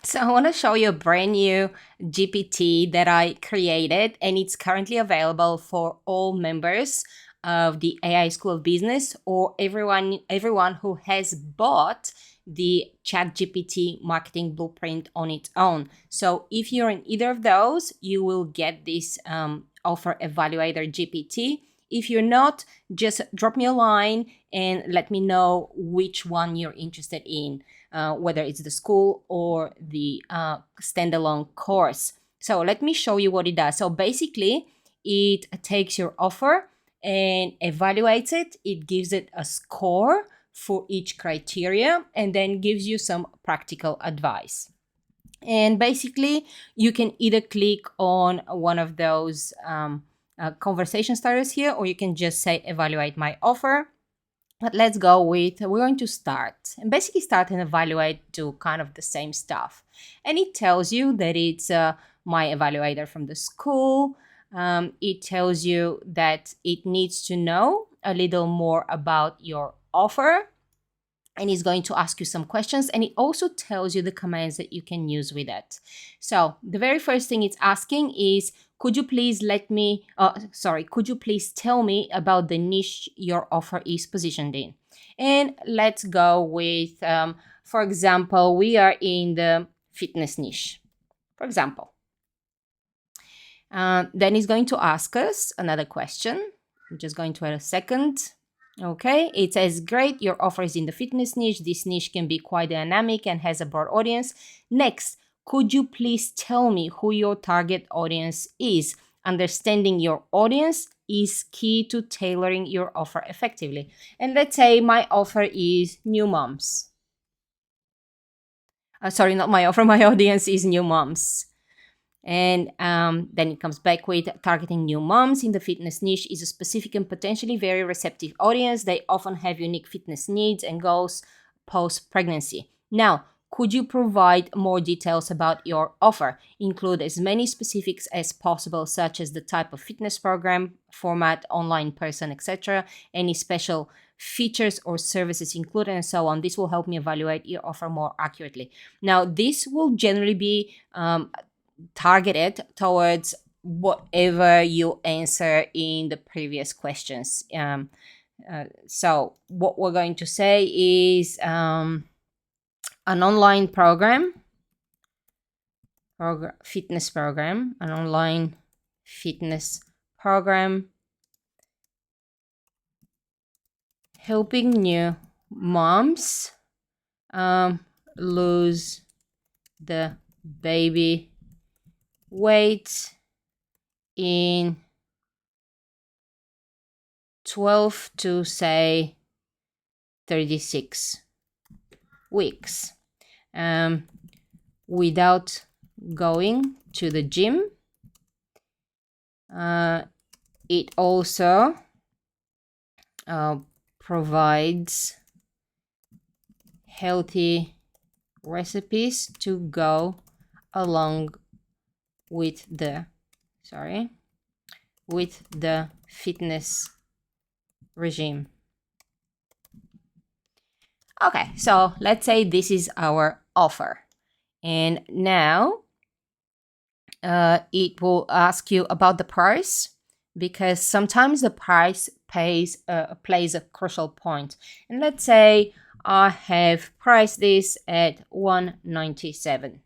So I want to show you a brand new GPT that I created, and it's currently available for all members of the AI School of Business or everyone who has bought the ChatGPT marketing blueprint on its own. So if you're in either of those, you will get this offer Evaluator GPT. If you're not, just drop me a line and let me know which one you're interested in. Whether it's the school or the standalone course. So let me show you what it does. So basically, it takes your offer and evaluates it. It gives it a score for each criteria and then gives you some practical advice. And basically, you can either click on one of those conversation starters here, or you can just say evaluate my offer. But let's go with, we're going to start and basically start and evaluate to kind of the same stuff. And it tells you that it's my evaluator from the school. It tells you that it needs to know a little more about your offer. And it's going to ask you some questions. And it also tells you the commands that you can use with it. So the very first thing it's asking is, could you please could you please tell me about the niche your offer is positioned in? And let's go with, for example, we are in the fitness niche, for example. Then it's going to ask us another question. I'm just going to add a second. Okay, it says, great, your offer is in the fitness niche. This niche can be quite dynamic and has a broad audience. Next, could you please tell me who your target audience is? Understanding your audience is key to tailoring your offer effectively. And let's say my offer is new moms. Sorry, not my offer, my audience is new moms. And then it comes back with targeting new moms in the fitness niche is a specific and potentially very receptive audience. They often have unique fitness needs and goals post-pregnancy. Now, could you provide more details about your offer? Include as many specifics as possible, such as the type of fitness program, format, online, person, etc. Any special features or services included, and so on. This will help me evaluate your offer more accurately. Now, this will generally be targeted towards whatever you answer in the previous questions. So what we're going to say is an online fitness program, an online fitness program helping new moms lose the baby weight in 12 to say 36 weeks without going to the gym. It also provides healthy recipes to go along with the fitness regime. Okay, so let's say this is our offer, and now it will ask you about the price, because sometimes the price plays a crucial point. And let's say I have priced this at $197.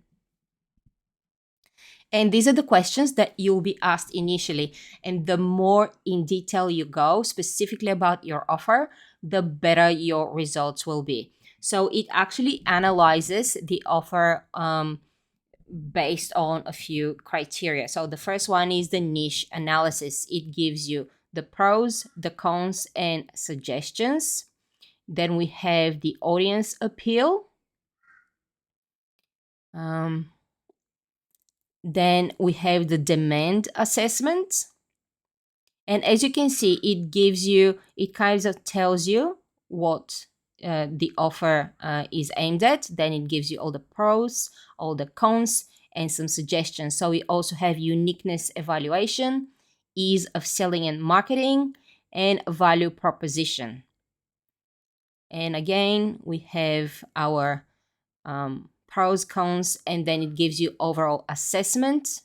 And these are the questions that you'll be asked initially. And the more in detail you go, specifically about your offer, the better your results will be. So it actually analyzes the offer based on a few criteria. So the first one is the niche analysis. It gives you the pros, the cons, and suggestions. Then we have the audience appeal. Then we have the demand assessment. And as you can see, it kind of tells you what the offer is aimed at. Then it gives you all the pros, all the cons, and some suggestions. So we also have uniqueness evaluation, ease of selling and marketing, and value proposition. And again, we have our pros, cons, and then it gives you overall assessment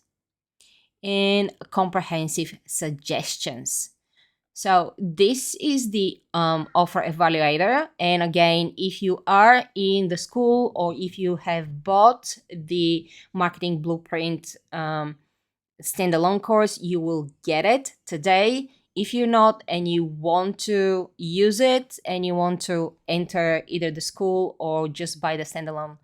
and comprehensive suggestions. So this is the offer evaluator. And again, if you are in the school or if you have bought the marketing blueprint standalone course, you will get it today. If you're not and you want to use it and you want to enter either the school or just buy the standalone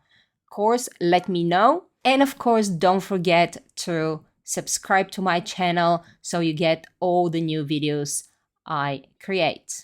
course, let me know. And of course, don't forget to subscribe to my channel so you get all the new videos I create.